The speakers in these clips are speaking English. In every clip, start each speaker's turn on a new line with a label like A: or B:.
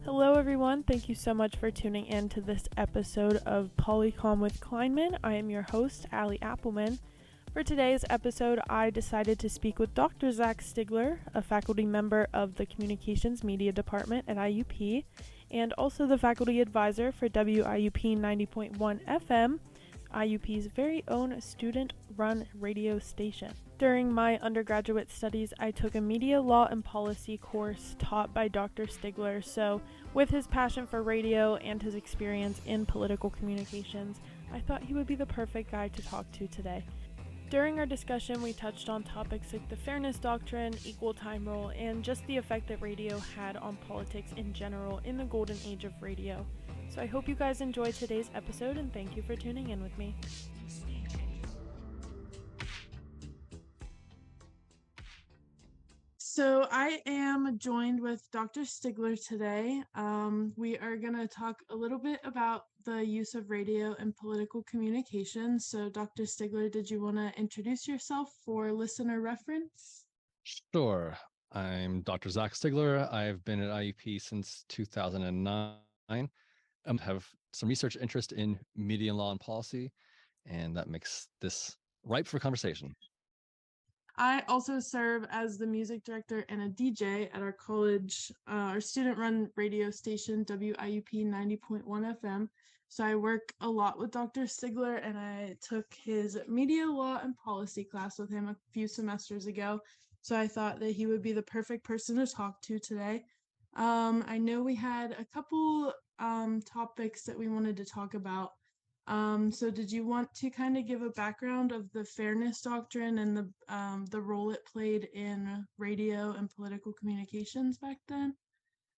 A: Hello, everyone. Thank you so much for tuning in to this episode of PoliComm with Kleinman. I am your host, Allie Appleman. For today's episode, I decided to speak with Dr. Zach Stiegler, a faculty member of the Communications Media Department at IUP, and also the faculty advisor for WIUP 90.1 FM, IUP's very own student-run radio station. During my undergraduate studies, I took a media law and policy course taught by Dr. Stiegler, so with his passion for radio and his experience in political communications, I thought he would be the perfect guy to talk to today. During our discussion, we touched on topics like the fairness doctrine, equal time rule, and just the effect that radio had on politics in general in the golden age of radio. So I hope you guys enjoyed today's episode, and thank you for tuning in with me. So I am joined with Dr. Stiegler today. We are going to talk a little bit about the use of radio and political communication. So Dr. Stiegler, did you want to introduce yourself for listener reference?
B: Sure. I'm Dr. Zach Stiegler. I've been at IUP since 2009. Have some research interest in media law and policy, and that makes this ripe for conversation.
A: I also serve as the music director and a DJ at our college, our student-run radio station, WIUP 90.1 FM. So I work a lot with Dr. Stiegler, and I took his media law and policy class with him a few semesters ago. So I thought that he would be the perfect person to talk to today. I know we had a couple topics that we wanted to talk about. So did you want to kind of give a background of the fairness doctrine and the role it played in radio and political communications back then?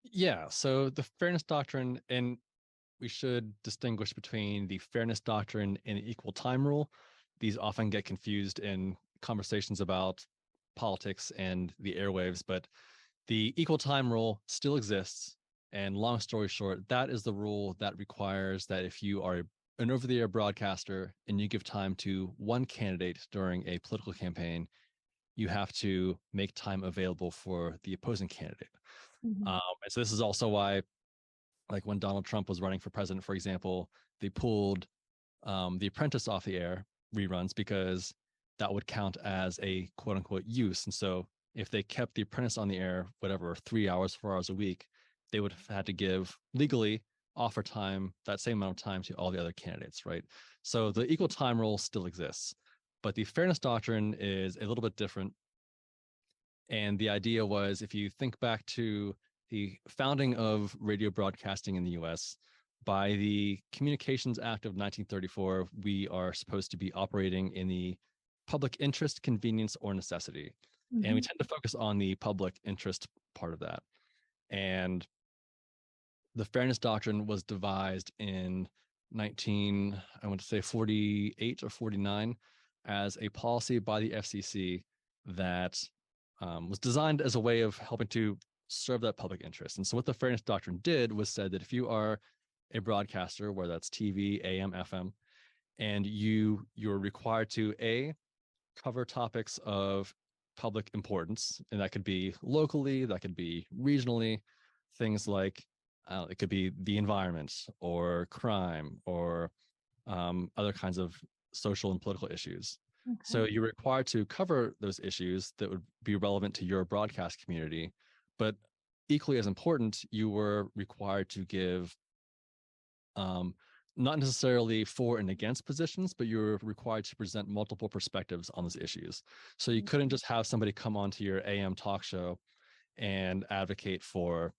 B: Yeah, so the fairness doctrine, and we should distinguish between the fairness doctrine and the equal time rule. These often get confused in conversations about politics and the airwaves, but the equal time rule still exists. And long story short, that is the rule that requires that if you are an over-the-air broadcaster and you give time to one candidate during a political campaign, you have to make time available for the opposing candidate.
A: Mm-hmm.
B: And so this is also why, like when Donald Trump was running for president, for example, they pulled The Apprentice off the air reruns because that would count as a quote-unquote use. And so if they kept The Apprentice on the air, whatever, 3 hours, 4 hours a week, they would have had to give legally offer time, that same amount of time to all the other candidates, right? So the equal time rule still exists, but the fairness doctrine is a little bit different. And the idea was, if you think back to the founding of radio broadcasting in the US, by the Communications Act of 1934, we are supposed to be operating in the public interest, convenience, or necessity. Mm-hmm. And we tend to focus on the public interest part of that. And the fairness doctrine was devised in 48 or 49 as a policy by the FCC that was designed as a way of helping to serve that public interest. And so what the fairness doctrine did was said that if you are a broadcaster, whether that's TV, AM, FM, and you're required to cover topics of public importance, and that could be locally, that could be regionally, things like it could be the environment or crime or other kinds of social and political issues. Okay. So you're required to cover those issues that would be relevant to your broadcast community, but equally as important, you were required to give not necessarily for and against positions, but you were required to present multiple perspectives on those issues. So you couldn't just have somebody come onto your AM talk show and advocate for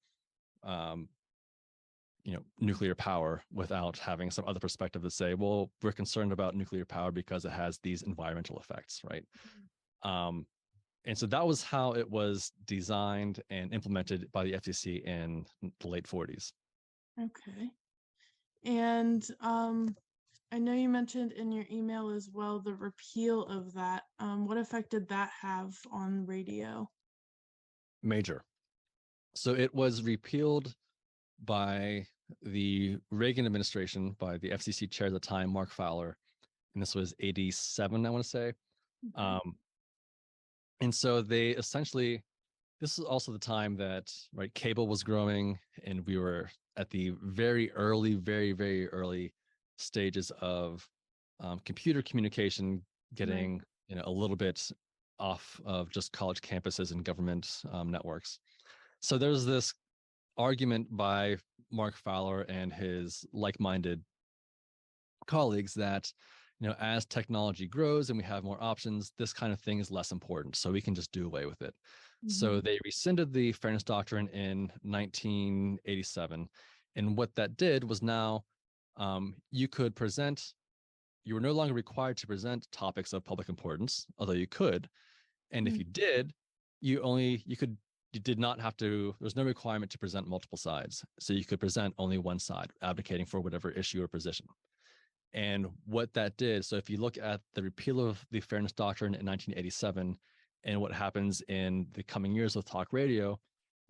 B: nuclear power without having some other perspective to say, well, we're concerned about nuclear power because it has these environmental effects, right? Mm-hmm. And so that was how it was designed and implemented by the FCC in the late 40s.
A: Okay. And I know you mentioned in your email as well the repeal of that. What effect did that have on radio?
B: Major. So it was repealed by the Reagan administration, by the FCC chair at the time, Mark Fowler, and this was 87, I want to say. Mm-hmm. And so they essentially this is also the time that cable was growing, and we were at the very early, very, very early stages of computer communication getting a little bit off of just college campuses and government networks. So there's this argument by Mark Fowler and his like-minded colleagues that as technology grows and we have more options, this kind of thing is less important, so we can just do away with it. So they rescinded the Fairness Doctrine in 1987, and what that did was now you were no longer required to present topics of public importance, although you could, and if you did, you did not have to. There's no requirement to present multiple sides, so you could present only one side, advocating for whatever issue or position. And what that did, so if you look at the repeal of the Fairness Doctrine in 1987 and what happens in the coming years with talk radio,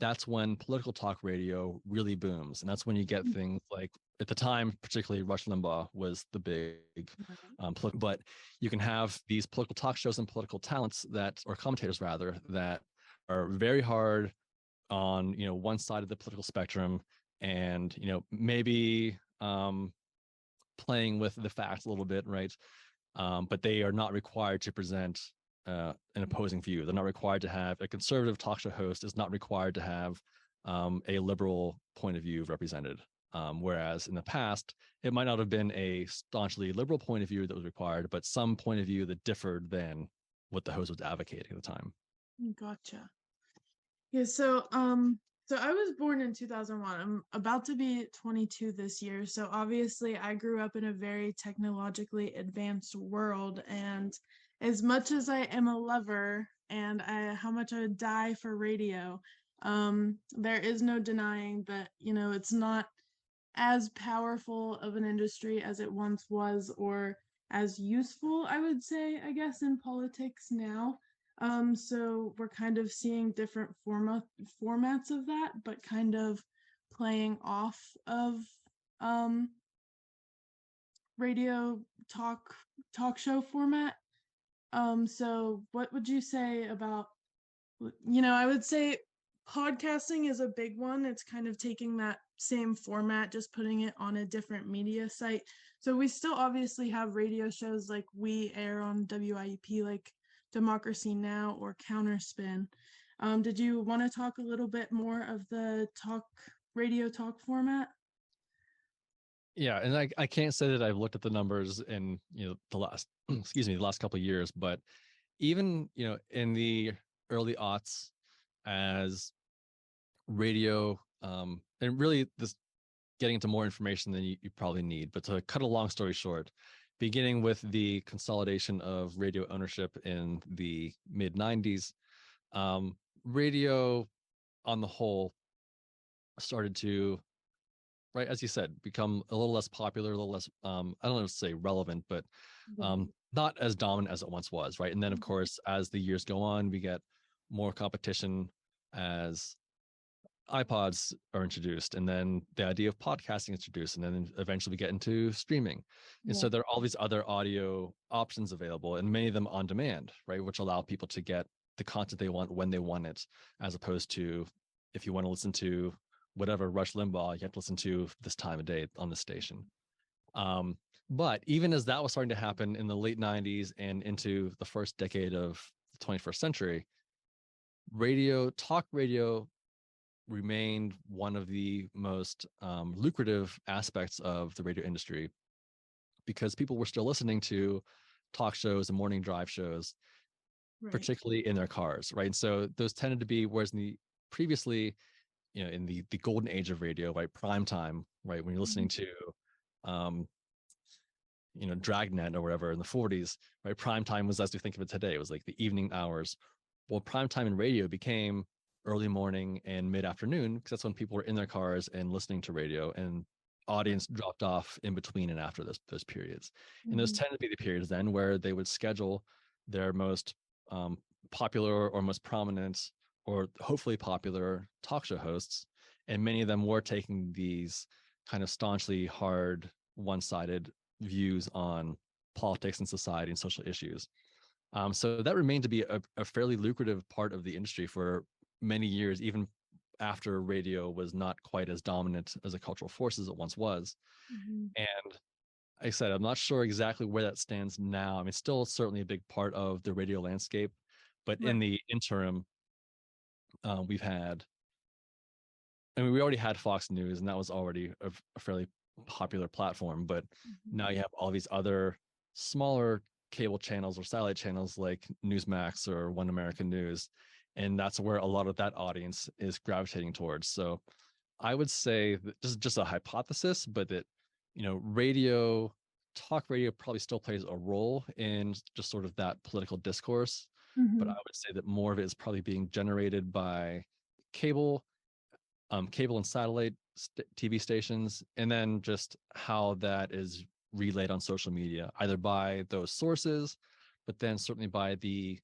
B: that's when political talk radio really booms. And that's when you get things like, at the time, particularly Rush Limbaugh was the big, but you can have these political talk shows and political talents or commentators rather, that are very hard on, one side of the political spectrum, and, maybe playing with the facts a little bit, right? But they are not required to present an opposing view. They're not required to have a conservative talk show host is not required to have a liberal point of view represented. Whereas in the past, it might not have been a staunchly liberal point of view that was required, but some point of view that differed than what the host was advocating at the time.
A: Gotcha. Yeah, so I was born in 2001. I'm about to be 22 this year. So obviously I grew up in a very technologically advanced world, and as much as I am a lover and how much I would die for radio, there is no denying that, it's not as powerful of an industry as it once was, or as useful, I would say, I guess, in politics now. So we're kind of seeing different formats of that, but kind of playing off of radio talk show format. So what would you say about, I would say podcasting is a big one. It's kind of taking that same format, just putting it on a different media site. So we still obviously have radio shows like we air on WIEP, like Democracy Now! Or Counterspin. Did you want to talk a little bit more of the radio talk format?
B: Yeah, and I can't say that I've looked at the numbers in the last the last couple of years, but even in the early aughts, as radio and really this getting into more information than you probably need, but to cut a long story short, beginning with the consolidation of radio ownership in the mid 90s, radio on the whole started to, right, as you said, become a little less popular, a little less, I don't know to say relevant, but not as dominant as it once was, right? And then, of course, as the years go on, we get more competition as iPods are introduced, and then the idea of podcasting is introduced, and then eventually we get into streaming. And so there are all these other audio options available, and many of them on demand, right, which allow people to get the content they want when they want it, as opposed to if you want to listen to whatever Rush Limbaugh, you have to listen to this time of day on the station. But even as that was starting to happen in the late 90s and into the first decade of the 21st century, talk radio remained one of the most lucrative aspects of the radio industry, because people were still listening to talk shows and morning drive shows, particularly in their cars, right? And so those tended to be, whereas previously, in the golden age of radio, right, prime time, right, when you're listening to Dragnet or whatever in the 40s, right, prime time was, as we think of it today, it was like the evening hours. Well, prime time in radio became early morning and mid-afternoon, because that's when people were in their cars and listening to radio, and audience dropped off in between and after those periods. And those tend to be the periods then where they would schedule their most popular or most prominent or hopefully popular talk show hosts, and many of them were taking these kind of staunchly hard, one-sided views on politics and society and social issues. So that remained to be a fairly lucrative part of the industry for many years, even after radio was not quite as dominant as a cultural force as it once was.
A: Mm-hmm.
B: And like I said, I'm not sure exactly where that stands now. I mean, it's still certainly a big part of the radio landscape, but in the interim, we've had, I mean, we already had Fox News, and that was already a fairly popular platform. But now you have all these other smaller cable channels or satellite channels like Newsmax or One American News, and that's where a lot of that audience is gravitating towards. So I would say that this is just a hypothesis, but that talk radio probably still plays a role in just sort of that political discourse. But I would say that more of it is probably being generated by cable and satellite TV stations, and then just how that is relayed on social media, either by those sources, but then certainly by the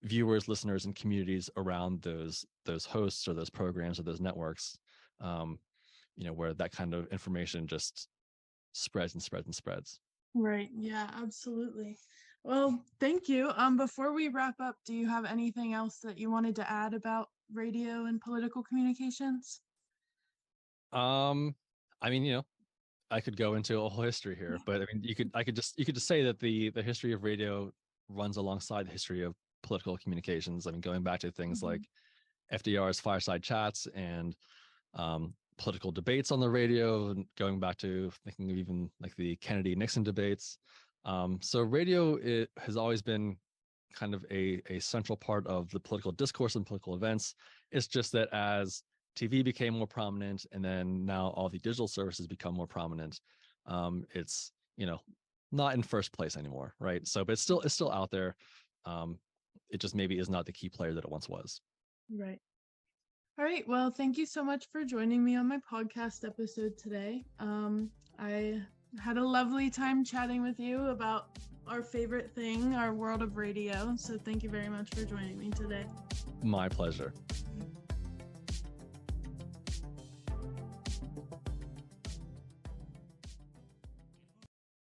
B: viewers, listeners, and communities around those hosts or those programs or those networks, where that kind of information just spreads and spreads and spreads.
A: Right. Yeah, absolutely. Well, thank you. Before we wrap up, do you have anything else that you wanted to add about radio and political communications?
B: I mean, I could go into a whole history here, but I mean, you could just say that the history of radio runs alongside the history of political communications. I mean, going back to things like FDR's fireside chats and political debates on the radio, and going back to thinking of even like the Kennedy-Nixon debates. So radio, it has always been kind of a central part of the political discourse and political events. It's just that as TV became more prominent, and then now all the digital services become more prominent, it's not in first place anymore, right? So, but it's still out there. It just maybe is not the key player that it once was.
A: Right. All right. Well, thank you so much for joining me on my podcast episode today. I had a lovely time chatting with you about our favorite thing, our world of radio. So thank you very much for joining me today.
B: My pleasure.